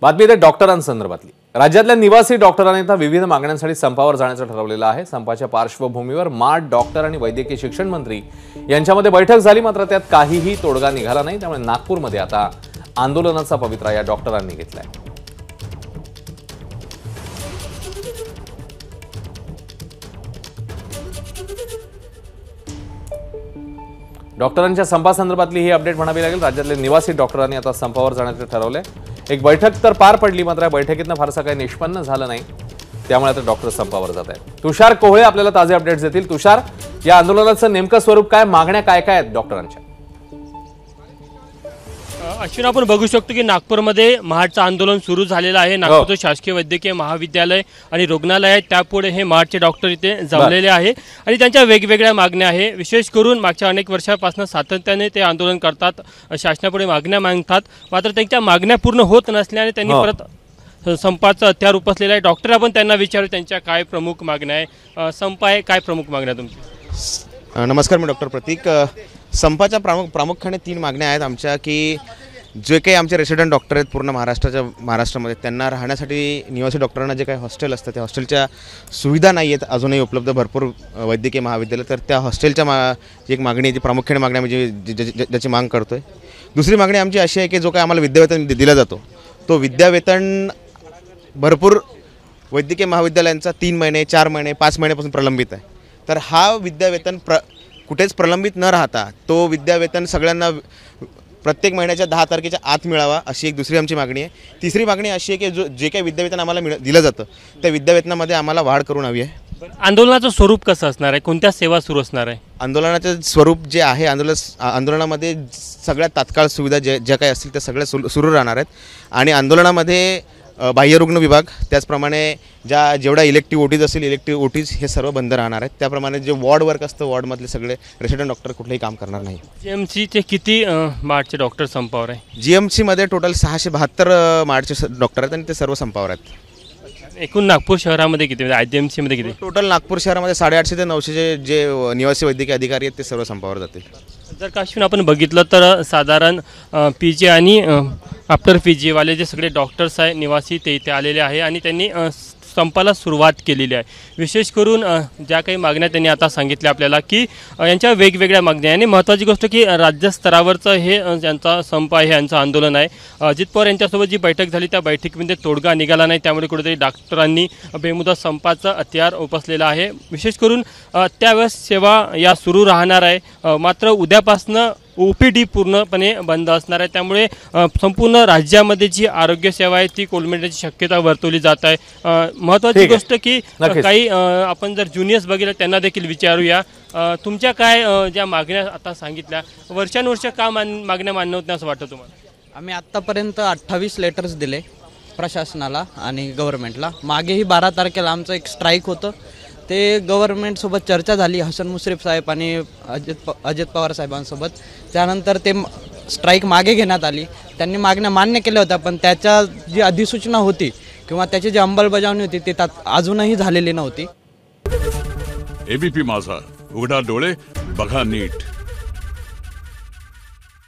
बातमी आहे डॉक्टरांसंदर्भातली। राज्यातल्या निवासी डॉक्टरांनी आता विविध मागण्यांसाठी संपावर जाण्याचं ठरवलेलं आहे। संपाच्या पार्श्वभूमीवर मार्ड डॉक्टर आणि वैद्यकीय शिक्षण मंत्री यांच्यामध्ये बैठक झाली, मात्र त्यात काहीही तोडगा निघाला नाही। त्यामुळे नागपूरमध्ये आता आंदोलनाचा पवित्रा या डॉक्टरांनी घेतलाय। डॉक्टरांच्या संपासंदर्भातली ही अपडेट म्हणावी लागेल। राज्यातले निवासी डॉक्टरांनी आता संपावर जाण्याचं ठरवलंय। एक बैठक तर पार पडली, मात्र या बैठकीतनं फारसा काही निष्पन्न झालं नाही, त्यामुळे आता डॉक्टर संपावर जात आहेत। तुषार कोहळे आपल्याला ताजे अपडेट्स देतील। तुषार, या आंदोलनाचं नेमकं स्वरूप काय, मागण्या काय काय आहेत डॉक्टरांच्या? अश्विन, आपण बघू शकतो की नागपूरमध्ये महाडचं आंदोलन सुरू झालेलं आहे। नागपूरचं शासकीय वैद्यकीय महाविद्यालय आणि रुग्णालय आहे, त्यापुढे हे महाडचे डॉक्टर इथे जमलेले आहे आणि त्यांच्या वेगवेगळ्या मागण्या आहे। विशेष करून मागच्या अनेक वर्षांपासून सातत्याने ते आंदोलन करतात, शासनापुढे मागण्या मागतात, मात्र त्यांच्या मागण्या पूर्ण होत नसल्याने त्यांनी परत संपाचं हत्यार उपसलेलं आहे। डॉक्टर आपण त्यांना विचारू त्यांच्या काय प्रमुख मागण्या आहे। संप आहे, काय प्रमुख मागण्या तुमच्या? नमस्कार, मी डॉक्टर प्रतीक। संपाच्या प्रामुख्याने 3 मागण्या आहेत आमच्या, की जे काही आमचे रेसिडेंट डॉक्टर आहेत पूर्ण महाराष्ट्रामध्ये त्यांना राहण्यासाठी निवासी डॉक्टरांना जे काही हॉस्टेल असतं त्या हॉस्टेलच्या सुविधा नाही आहेत अजूनही उपलब्ध भरपूर वैद्यकीय महाविद्यालय। तर त्या हॉस्टेलच्या एक मागणी आहे, जी प्रामुख्याने मागणी म्हणजे ज्याची माग करतो आहे। दुसरी मागणी आमची अशी आहे की जो काही आम्हाला विद्यावेतन दिला जातो तो विद्यावेतन भरपूर वैद्यकीय महाविद्यालयांचा 3 महिने 4 महिने 5 महिन्यापासून प्रलंबित आहे। तर हा विद्यावेतन कुठेच प्रलंबित न राहता तो विद्यावेतन सगळ्यांना प्रत्येक महिन्याच्या 10 तारखेच्या आत मिळावा, अशी एक दुसरी आमची मागणी आहे। तिसरी मागणी अशी आहे की जे काही विद्यावेतन आम्हाला दिलं जातं त्या विद्यावेतनामध्ये आम्हाला वाढ करून हवी आहे। आंदोलनाचं स्वरूप कसं असणार आहे, कोणत्या सेवा सुरू असणार आहे? आंदोलनाचं स्वरूप जे आहे, आंदोलनामध्ये सगळ्या तात्काळ सुविधा ज्या काही असतील त्या सगळ्या सुरू राहणार आहेत आणि आंदोलनामध्ये बाह्यरुग्ण विभाग, त्याचप्रमाणे जेवढ्या इलेक्टिव्ह ओटीज असतील इलेक्टिव्ह ओटीज हे सर्व बंद राहणार आहेत। त्याप्रमाणे जे वॉर्ड वर्क असतं वॉर्डमधले सगळे रेसिडेंट डॉक्टर कुठलेही काम करणार नाही। जीएमसीचे किती मार्डचे डॉक्टर संपावर आहे? जीएमसीमध्ये टोटल 672 मार्डचे डॉक्टर आहेत आणि ते सर्व संपावर आहेत। एकूण नागपूर शहरामध्ये किती, म्हणजे आयजीएमसीमध्ये किती? टोटल नागपूर शहरामध्ये 850 ते 900 जे निवासी वैद्यकीय अधिकारी आहेत ते सर्व संपावर जातील। जर का अश्विन आपण बघितलं तर साधारण पीजी आणि आफ्टर पीजी वाले जे सगळे डॉक्टर्स आहे निवासी ते इथे आलेले आहे आणि त्यांनी संपाला सुरुवात केलेली आहे। विशेष करून ज्या काही मागण्या त्यांनी आता सांगितल्या आपल्याला की यांच्या वेगवेगळ्या मागण्या आणि महत्त्वाची गोष्ट की राज्यस्तरावरचं हे यांचा संप आहे, यांचं आंदोलन आहे। अजित पवार यांच्यासोबत जी बैठक झाली त्या बैठकीमध्ये तोडगा निघाला नाही, त्यामुळे कुठेतरी डॉक्टरांनी बेमुदत संपाचं हत्यार उपसलेलं आहे। विशेष करून त्यावेळेस सेवा या सुरू राहणार आहे, मात्र उद्यापासनं ओपीडी पूर्णपणे बंद असणार आहे। त्यामुळे संपूर्ण राज्यामध्ये जी आरोग्य सेवा आहे ती कोलमडण्याची शक्यता वर्तवली जात आहे। महत्त्वाची गोष्ट की काही आपण जर ज्युनियर्स बघितलं त्यांना देखील विचारूया, तुमच्या काय ज्या मागण्या आता सांगितल्या वर्षानुवर्ष का मागण्या मान्य होत नाही असं वाटतं तुम्हाला? आम्ही आत्तापर्यंत 28 लेटर्स दिले प्रशासनाला आणि गव्हर्नमेंटला। मागेही 12 तारखेला आमचं एक स्ट्राईक होतं, ते गव्हर्नमेंटसोबत चर्चा झाली हसन मुश्रीफ साहेब आणि अजित पवार साहेबांसोबत। त्यानंतर ते स्ट्राईक मागे घेण्यात आली, त्यांनी मागण्या मान्य केल्या होत्या, पण त्याच्या जी अधिसूचना होती किंवा त्याची जी अंमलबजावणी होती ती अजूनही झालेली नव्हती। एबीपी माझा, उघडा डोळे बघा नीट।